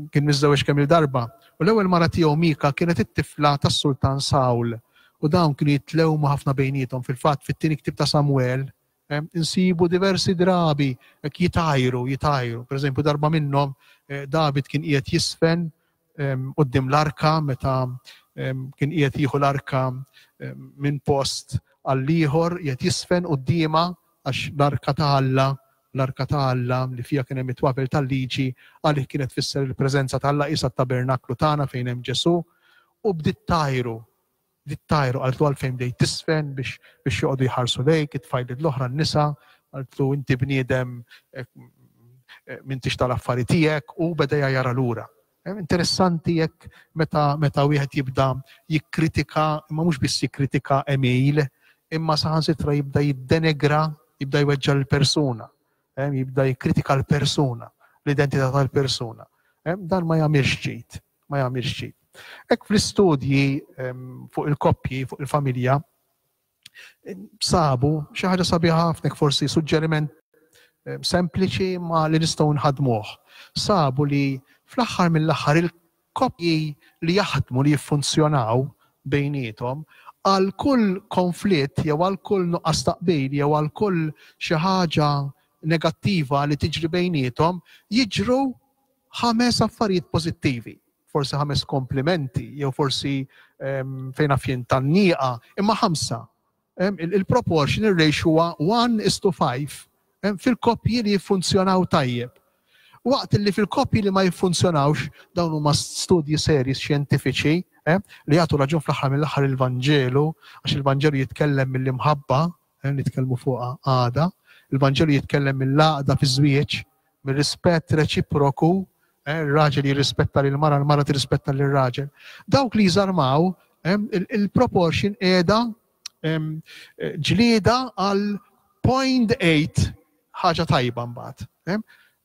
kien miżżewweġ kemm il-darba u l-ewwel mara tiegħu Mika kienet it-tifla tas-Sultan Sawl u dawn kienu jitlewmu ħafna bejniethom. Fil-fatt fit-tieni Ktieb ta' Samwel insibu diversi drabi jitajru. Pereżempju darba minnhom David kien qiegħed jisfen quddiem l-arka meta kien qiegħed jieħu l-arka minn post għal ieħor qiegħed jisfen qudiemha għax l-arka ta' Alla li fija kien hemm it-twabel tal-liġi għalih kienet tfisser il-preżenza ta' Alla qisha t-tabernaklu tagħna fejn hemm Ġesu u bdiet tajru qaltlu għalfejn bdejt tisfen biex joqgħdu jħarsu lejk, it-tfajliet l-oħra n-nisa, qaltlu inti bniedem m'intix tal-affarijiet tiegħek u beda jara lura. Interessanti jekk meta wieħed jibda jikkritika, imma mhux biss jikkritika Emil, imma saħansitra jibda jiddenegra, jibda jweġġa l-persuna. Jibda jikkritika l-persuna, l-identità tal-persuna. Dan ma jagħmilx ġid, Hekk fl-istudji fuq il-koppji, fuq il-familja, sabu xi ħaġa sabiħa ħafna forsi suġġeriment sempliċi ma li nistgħu nħadmuh. Sabu li fl-aħħar mill-aħħar il-koppji li jaħdmu li jiffunzjonaw bejniethom għal kull konflitt jew għal kull nuqqas taqbil jew għal kull xi ħaġa negattiva li tiġri bejniethom jiġru 5 affarijiet pożittivi. Forsi 5 komplimenti, jew forsi fejn fien tan-nieqa, imma 5. Il-proportion, ir-ratio huwa 1:5 fil-koppji li jiffunzjonaw tajjeb. Waqt li fil-koppji li ma jiffunzjonawx dawn huma studji serji xjentifiċi li jagħtu raġun fl-aħħar mill-aħħar il-Vanġelu, għax il-Vanġelu jitkellem mill-imħabba, nitkellmu fuqha għada, il-Vanġelu jitkellem mill-għaqda fiż-żwieġ, mir-rispett reċiproku, il-raġel jirrispetta lill-mara, l-mara tirrispetta lill-raġel. Dawk li jżarmaw, il-proportion qiegħda ġlieda għal 0.8 ħaġa tajba mbagħad.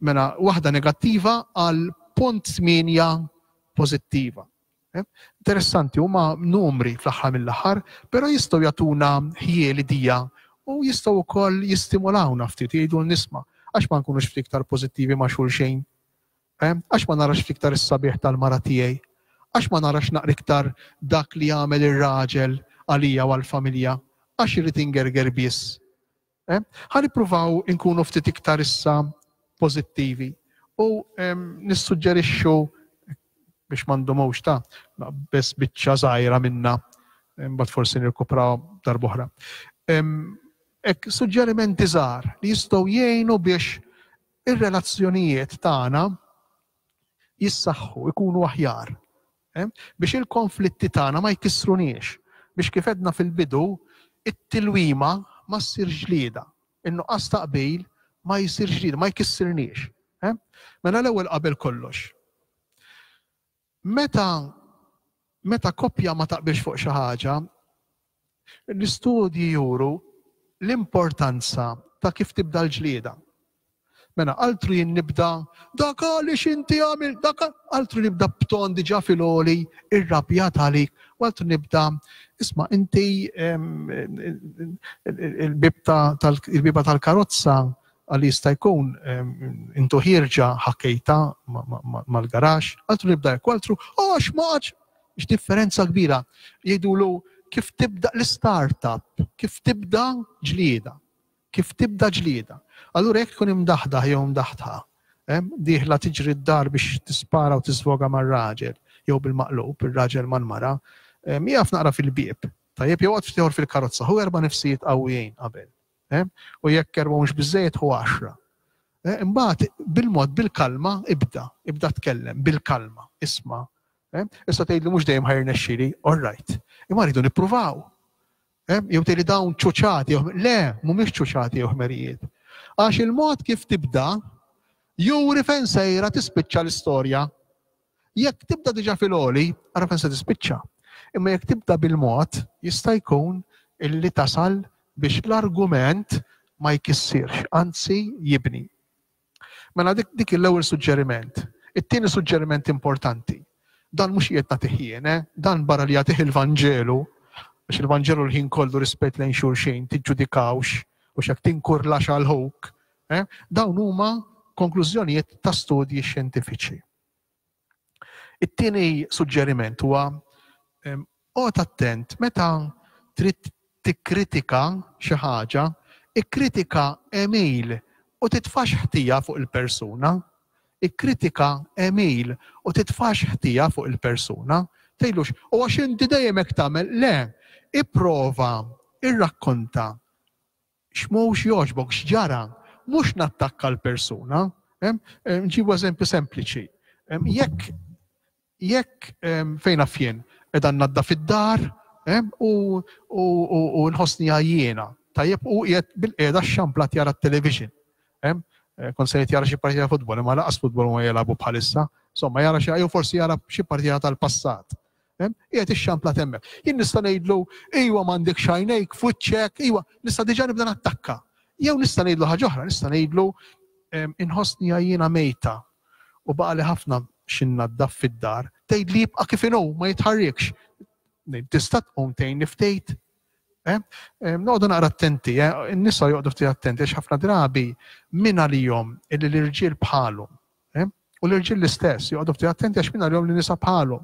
Mela waħda negattiva għal 0.8 pożittiva. Interessanti huma numri fl-aħħar mill-aħħar, però jistgħu jagħtuna ħiel idea u jistgħu wkoll jistimulawna ftit jgħidu nisma' għax ma nkunux fiktar pożittivi ma' xulxejn. Għax ma narax fiktar is-sabiħ tal-mara tiegħi, għax ma narax naqra iktar dak li jagħmel ir-raġel għalija u għall-familja, għax irid ingerger biss. Ħanippruvaw inkunu ftit iktar issa pożittivi u nissuġġerixxu biex m'għandhomux bess biċċa żgħira minna mbagħad forsi nirkupraw darb'oħra. Hekk suġġerimenti żgħar li jistgħu jgħinu biex ir-relazzjonijiet tagħna jissaħħu, ikunu aħjar. Biex il-konflitti tagħna ma jkissruniex, biex kif edna fil-bidu it-tilwima ma ssir ġlieda, in-nuqqas ta' qbil ma jsir ġlieda, ma jkissirniex. Mela l-ewwel qabel kollox. Meta koppja ma taqbilx fuq xi ħaġa, l-istudji juru l-importanza ta' kif tibda l-ġlieda. Mela, altru jien nibda, dak għaliex inti għamil, altru nibda b'ton diġà filgħoli, irrabjat għalik, u altru nibda, isma' inti il-biba tal-karozza għal jista' jkun intu ħirġa ħakkejta mal-garax, altru nibda jekk, altru, x'maġ, differenza kbira. Jgħidulu kif tibda l-startup, kif tibda ġlieda. Kif tibda ġlieda. Allura jekk tkun imdaħdaħ jew imdaħdħa, dieħla tiġri d-dar biex tispara u tisfoga mar-raġel, jew bil-maqlub, ir-raġel mal-mara, jaf naqra fil-bieb. Tajjeb jew għad fil-karozza, hu 4 nifsijiet qawwijin qabel. U jekk 4 mhux biżejjed hu 10. Imbagħad bil-mod, bil-kalma ibda tkellem, bil-kalma, isma'. Issa tgħidli mhux dejjem ħajrnexxieli, all right. Imma rridu nippruvaw. Jew tgħidli dawn ċuċati, le, mhumiex ċuċati jew ħmerijiet. Għax il-mod kif tibda, juri fejn sejra tispiċċa l-istorja. Jekk tibda diġà filgħoli, ara fejn se tispiċċa. Imma jekk tibda bil-mod, jista' jkun illi tasal biex l-argument ma jkissirx, anzi jibni. Mela dik l-ewwel suġġeriment. It-tieni suġġeriment importanti. Dan mhux qiegħed nagħtih jien, dan barra li jagħtih il-Vanġelu, biex il-Vanġelu l-ħin kollu rispett lejn xulxin, tiġġudikawx, u xek tinkurlax għal-ħok. Dawn huma konklużjonijiet ta' studji xjentifiċi. It-tieni suġġeriment huwa qgħod attent meta trid tikkritika xi ħaġa, ikkritika email u titfax ħtija fuq il-persuna, ikkritika email u titfax ħtija fuq il-persuna, tgħidlux u għax inti dejjem hekk tagħmel, le, ipprova, irrakkonta x'mhux jogħġbok x'ġara, mhux nattakka l-persuna. Nġibu eżempju sempliċi. Jekk fejn fien qiegħda naddaf id-dar u nħossni jiena. Tajjeb u qiegħed bil-qiegħda xxamplat jara t-television. Kont se jara xi partita futbol, imma laqas futbol ma jilagħbu bħalissa. Insomma jara jew forsi jara xi partita tal-passat. Qiegħed ixxamplat hemmhekk. Jien nista' ngħidlu ejwa m'għandek xajnejk, f'wiċċek, ejwa, nista' diġà nibda nattakka. Jew nista' ngħidlu ħaġa oħra, nista' ngħidlu inħossni jiena mejta u baqali ħafna x'innaddaf fid-dar, tgħidli jibqa' kif inhu ma jitħarrikx. Tista' tqum tgħinni ftejt. Noqogħdu naqra attenti, in-nisa joqgħdu ftit attenti għax ħafna drabi min għalihom illi l-irġiel bħalhom. U l-irġiel l-istess joqgħdu ftit attenti għax min għalihom li nisa bħalhom.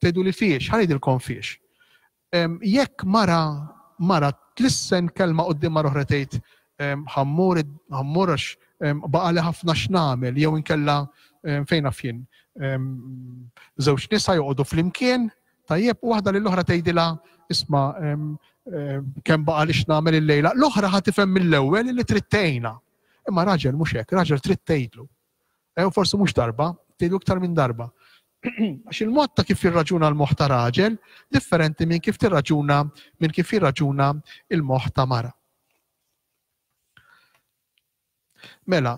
Tgħidu li fiex, ħanejdilkom fiex. Jekk mara tlissen kelma quddiem mara oħra tgħid ħammurax baqali ħafna x'nagħmel jew inkella fejn fien. Żewġ nisa joqogħdu flimkien, tajjeb u waħda lill-oħra tgħidilha isma' kemm baqali x'nagħmel illejla. L-oħra ħad tifhem mill-ewwel li trid tgħinha. Imma raġel mhux hekk, raġel trid tgħidlu. Forsi mhux darba, tgħidlu iktar minn darba. Għax il-mod ta' kif jirraġuna l-moħħ ta' raġel differenti minn kif jirraġuna il-moħħ ta' mara. Mela,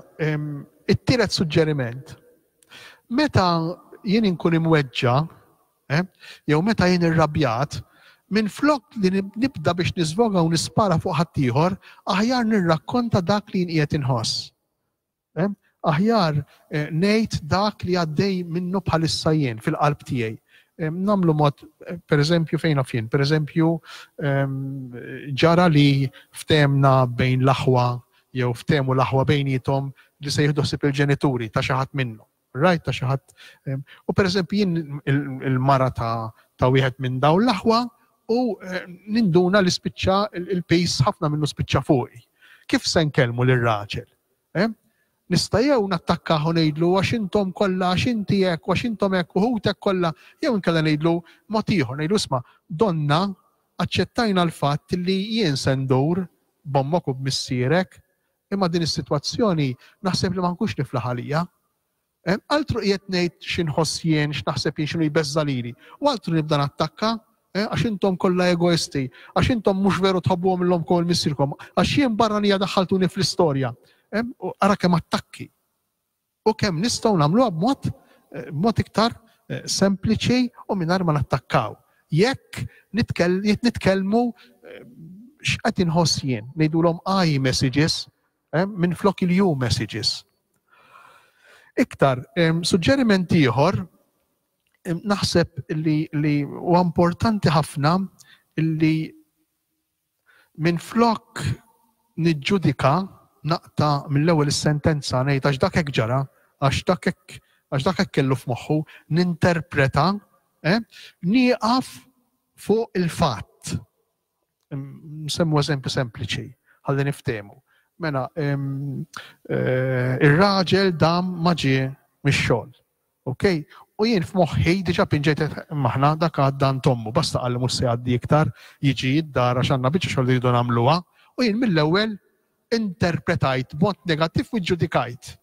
it-tielet suġġeriment. Meta jien inkun imweġġa, jew meta jien irrabjat, minn flok li nibda biex nisvoga u nispara fuq ħaddieħor, aħjar nirrakkonta dak li qiegħed inħoss. Aħjar ngħid dak li għaddej minnu bħalissa jien fil-qalb tiegħi. Nagħmlu mod, pereżempju fejn fien, pereżempju ġara li ftemna bejn l-aħwa jew ftehmu l-aħwa bejnietom li se jieħdu ħsieb il-ġenituri ta' xi ħadd minnhom. Right, ta' xi ħadd. U pereżempju jien il-mara ta' wieħed minn dawn l-aħwa u ninduna li spiċċa il-pejs ħafna minnu spiċċa fuqi. Kif se nkellmu lir-raġel? Nista' jew nattakkaħu ngħidlu għax intom kollha għax inti hekk għax intom hekk u ħutek kollha, jew inkella ngħidlu mod ieħor ngħidlu isma' donna aċċettajna l-fatt li jien se ndur b'ommok u b'missierek, imma din is-sitwazzjoni naħseb li ma nkunx niflaħ għalija. Altru qiegħed ngħid x'inħoss jien, x'naħseb jien x'inhu jbeżża lili, u altru nibda nattakka għax intom kollha egoisti, għax intom mhux veru tħobbuhom illhom ukoll missierkom, għax jien barranija daħħaltuni fl-istorja. Ara kemm attakki. U kemm nistgħu nagħmluha b'mod iktar sempliċi u mingħajr ma nattakkaw. Jekk nitkellmu x'qed inħoss jien, ngħidulhom I messages minn flok il-you messages. Iktar, suġġeriment ieħor naħseb li huwa importanti ħafna li minn flok niġġudika naqta mill-ewwel is-sentenza ngħid għax dak hekk ġara, għax dak hekk kellu f'moħħu, ninterpreta, nieqaf fuq il-fatt. Nsemmu eżempju sempliċi, ħalli niftehmu. Mela, ir-raġel dam ma ġie mix-xogħol. Okay? U jien f'moħħi diġà pinġejt maħna dak għadda Tommu, basta qalli mhux se jgħaddi iktar, jiġi id-dar għax għandna biċċa xogħol li jridu nagħmluha, u jien mill-ewwel interpretajt b'mod negattiv u ġġudikajt.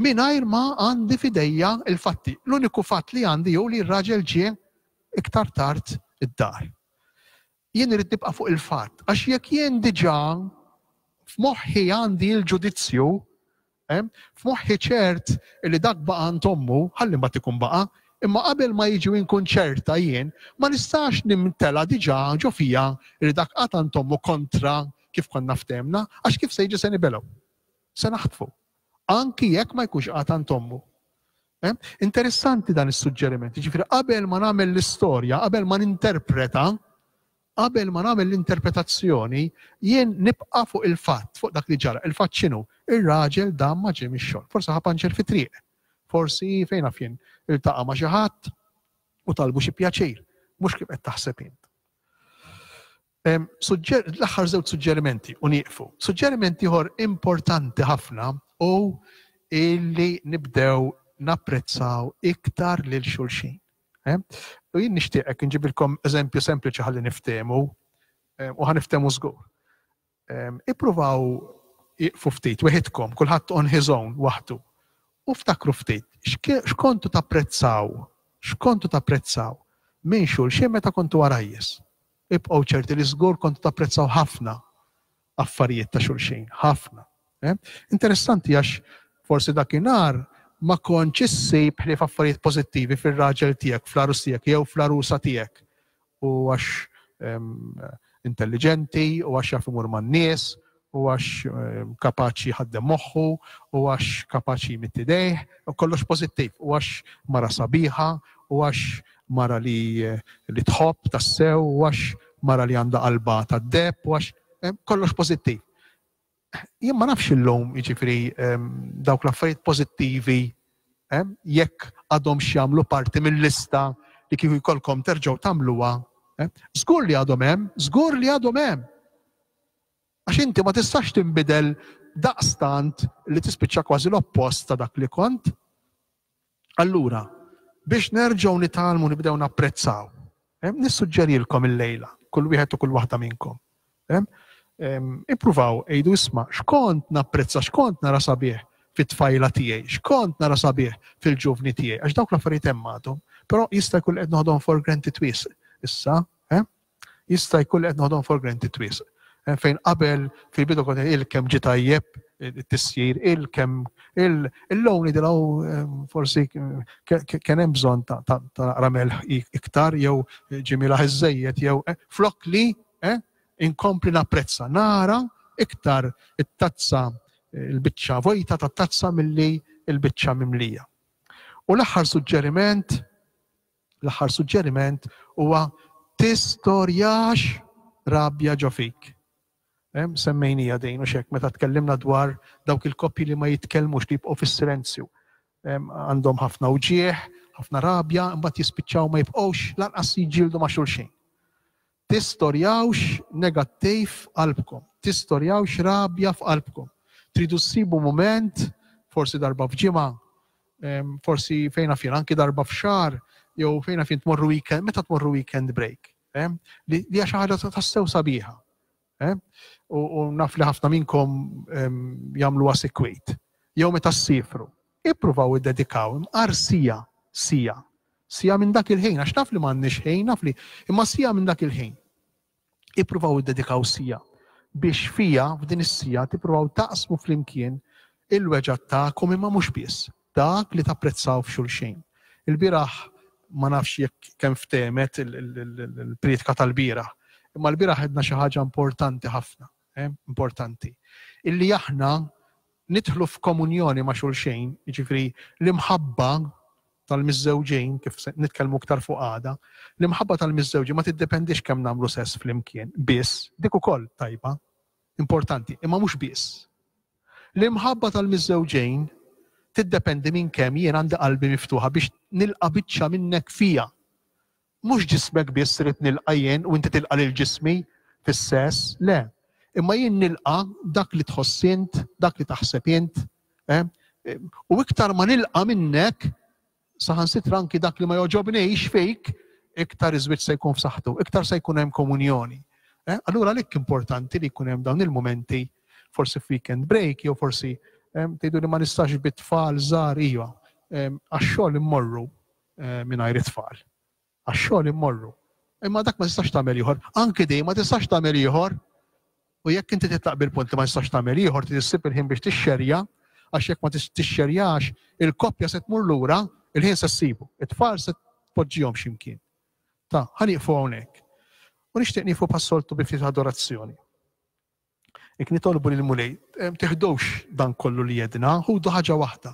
Mingħajr ma għandi fidejja il-fatti. L-uniku fatt li għandi jew li r-raġel ġie iktar tard id-dar. Jien irid nibqa' fuq il-fatt, għax jekk jien diġà f'moħħi għandi l-ġudizzju, f'moħħi ċert li dak baqa' Tommu, ħalli mbagħad ikun baqa', imma qabel ma jiġu inkun ċerta jien, ma nistax nimtela diġà ġo fija li dak qatt Tommu kontra kif konna ftemna, għax kif se jiġi se nibelgħu. Se naħtfu. Anki jekk ma jkunx qatt Tommu. Interessanti dan is-suġġeriment. Jiġifieri qabel ma nagħmel l-istorja, qabel ma ninterpreta, qabel ma nagħmel l-interpretazzjoni, jien nibqa' fuq il-fatt, fuq dak li ġara. Il-fatt x'inhu? Ir-raġel dam ma ġie mix-xogħol. Forsi ħapanċer fi triq. Forsi fejn naf jien iltaqa' ma' xi ħadd u talbu xi pjaċir. Mhux kif qed taħseb int. L-aħħar żewġ suġġerimenti u nieqfu. Suġġerimenti ieħor importanti ħafna u illi nibdew napprezzaw iktar lil xulxin. U jien nixtieqek inġibilkom eżempju sempliċi ħalli niftehmu u ħaniftehmu żgur. Ippruvaw iqfu ftit weħidkom, kulħadd on his own waħdu. U ftakru ftit, x'kontu tapprezzaw minn xulxin meta kontu għarajjes. Ibqgħu ċerti li żgur kontu tapprezzaw ħafna affarijiet ta' xulxin, ħafna. Interessanti għax forsi dakinhar ma kontx issib ħlief affarijiet pożittivi fir-raġel tiegħek, fl-arus tiegħek jew fl-arusa tiegħek. U għax intelligenti, u għax jaf imur man-nies, u għax kapaċi ħaddem moħħu, u għax kapaċi jmitt idejh, u kollox pożittiv, u għax mara sabiħa, u għax mara li tħobb tassew, u għax mara li għandha qalba tad-deb, u għax kollox pożittiv. Jien ma nafx illum jiġifieri dawk l-affarijiet pożittivi jekk għadhom x'jagħmlu parti mill-lista li kieku jkollkom terġgħu tagħmluha. Żgur li għadhom hemm. Għax inti ma tistax tinbidel daqstant li tispiċċa kważi l-oppost ta' dak li kont. Allura, biex nerġgħu nitgħallmu nibdew napprezzaw. Nissuġġerilkom illejla, kull wieħed u kull waħda minnkom. Ippruvaw ejdu isma' x'kont napprezza, x'kont nara sabiħ fit-tfajla tiegħi, x'kont nara sabiħ fil-ġuvni tiegħi, għax dawk l-affarijiet hemm għadhom, però jista' jkun qed noħodhom for granted wisq. Issa, jista' jkun qed noħodhom for granted wisq. Fejn qabel fil-bidu kont il-kemm ġi tajjeb it-tisjir, il-lowni dilgħu forsi kien hemm bżonn ta' ramel iktar jew ġimila ħiżejjed jew flok li inkompli napprezza. Nara iktar it-tazza il-biċċa vojta tat-tazza milli il-biċċa mimlija. U l-aħħar suġġeriment huwa tistorjax rabja ġo fik. Semmejnija dejn u xek meta tkellimna dwar dawk il-koppji li ma jitkellmux li jibqgħu fis-silenzju. Għandhom ħafna uġieħ, ħafna rabja, mbagħad jispiċċaw ma jibqgħux lanqas jiġġieldu ma' xulxin. Tistorjawx negattiv qalbkom. tistorjaw x'rabja f'qalbkom. Tridu ssibu mument, forsi darba f'ġimgħa, forsi fejna fin anki darba f'xahar, jew fejna fin tmorru weekend, meta tmorru weekend break. Li hija xi ħaġa tassew sabiħa. U naf li ħafna minnkom jagħmluha sekwejt. Jew meta ssifru. Ippruvaw iddedikaw sija minn dak il-ħin, għax naf li m'għandniex ħin, naf li imma sija minn dak il-ħin. Ippruvaw iddedikaw sija biex fija f'din is-sija tippruvaw taqsmu flimkien il-weġġa' tagħkom imma mhux biss dak li tapprezzaw f'xulxejn. Il-bieraħ ma nafx jekk kemm ftemet il-priedka tal-bieraħ, imma l-bieraħ għedna xi ħaġa importanti ħafna, importanti. Illi aħna nidħlu f'komunjoni ma' xulxejn, jiġifieri l-imħabba tal-miżżewġejn, kif nitkellmu aktar fuq għada, l-imħabba tal-miżżewġejn ma tiddependix kemm nagħmlu sess flimkien, biss, dik ukoll tajba, importanti, imma mhux biss. L-imħabba tal-miżżewġejn tiddependi minn kemm jien għandi qalbi miftuħa biex nilqa' biċċa minnek fija. Mhux ġismek biss trid nilqa' jien u inti tilqa' lil ġismi fis-sess, le. Imma jien nilqa' dak li tħoss int, dak li taħseb int, u iktar ma nilqa' minnek saħansitra anki dak li ma joġobnejx fejk, iktar iżwiġ se jkun f'saħħtu, iktar se jkun hemm komunjoni. Allura għalhekk importanti li jkun hemm dawn il-momenti, forsi f'weekend break, jew forsi tgħidu li ma nistax bit-tfal żgħar iva, għax-xogħol immorru mingħajr it-tfal. Għax-xogħol immorru. Imma dak ma tistax tagħmel ieħor. Anke dejjem ma tistax tagħmel ieħor. U jekk inti titlaq bil-punt li ma tistax tagħmel ieħor, tissib il-ħin biex tixxerja, għax jekk ma tixxerjax, il-koppja se tmur lura, il-ħin se ssibu. It-tfal se tpoġġihom x'imkien. Ħanieqfu hawnhekk. U nixtieq nieqfu pas-soltu bi ftit adorazzjoni. Jekk nitolbu lil mulej, teħdux dan kollu li jedna, ħudu ħaġa waħda.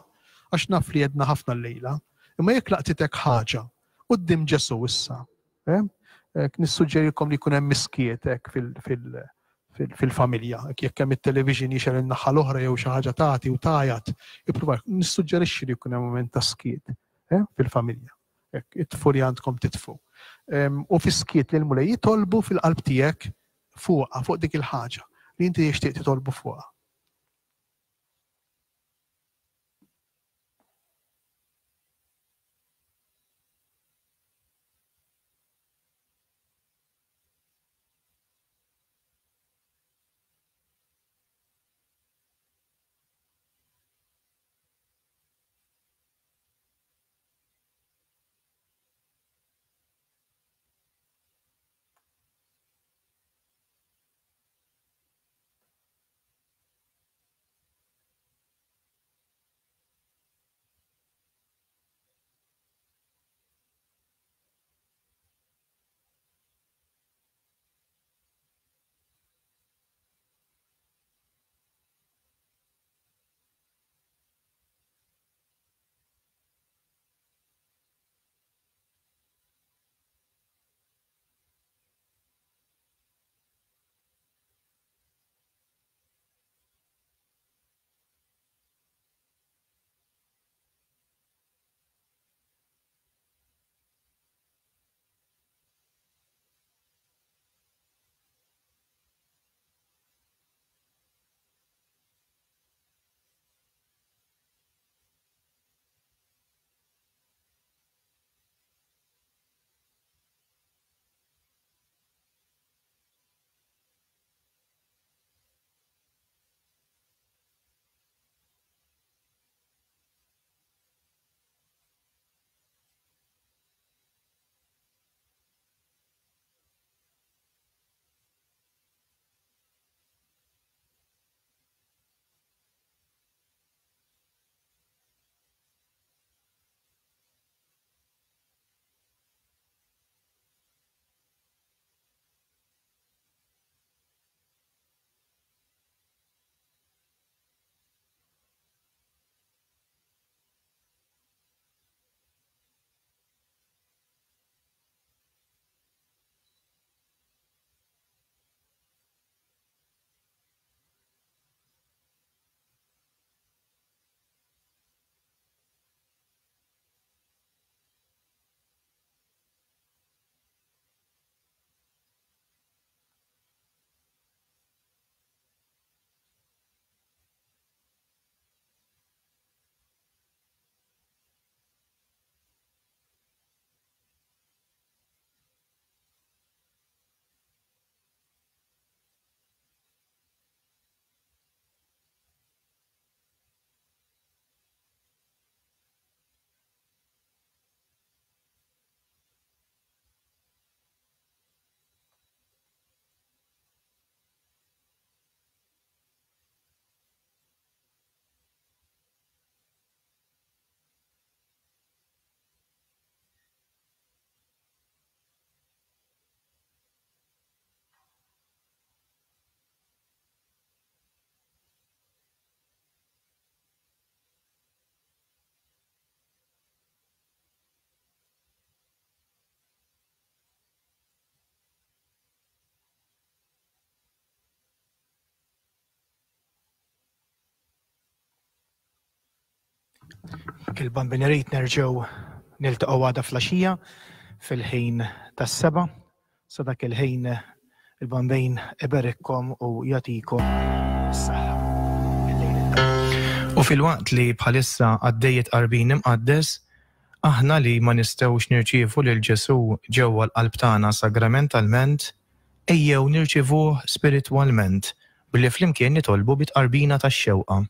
Għax naf li jedna ħafna llejla, imma jekk laqtitek ħaġa quddiem Ġesu issa. Nissuġġerilkom li jkun hemm miskietek fil-familja. Jekk hemm it-television jixel in-naħa l-oħra jew xi ħaġa tagħti u tajat, ippruva nissuġġerixxi li jkun hemm mument ta' skiet fil-familja. It-tfu li għandkom titfu. U fi-skiet li l-mulej jitolbu fil-qalb tiegħek fuq dik il-ħaġa li inti jixtieq titolbu fuqha. lilek il-bambini rrid nerġgħu niltaqgħu għada flaxija fil-ħin tas-7. Sa dak il-ħin il-bambin iberikkom u jagħtikom is-saħħa. U fil-waqt li bħalissa għaddejjed qarbin imqaddes, aħna li ma nistgħux nirċievu lil Ġesu ġewwa l-qalb tagħna sagramentalment, ejjew nirċievuh spiritwalment billi flimkien nitolbu bitqarbina tax-xewqa.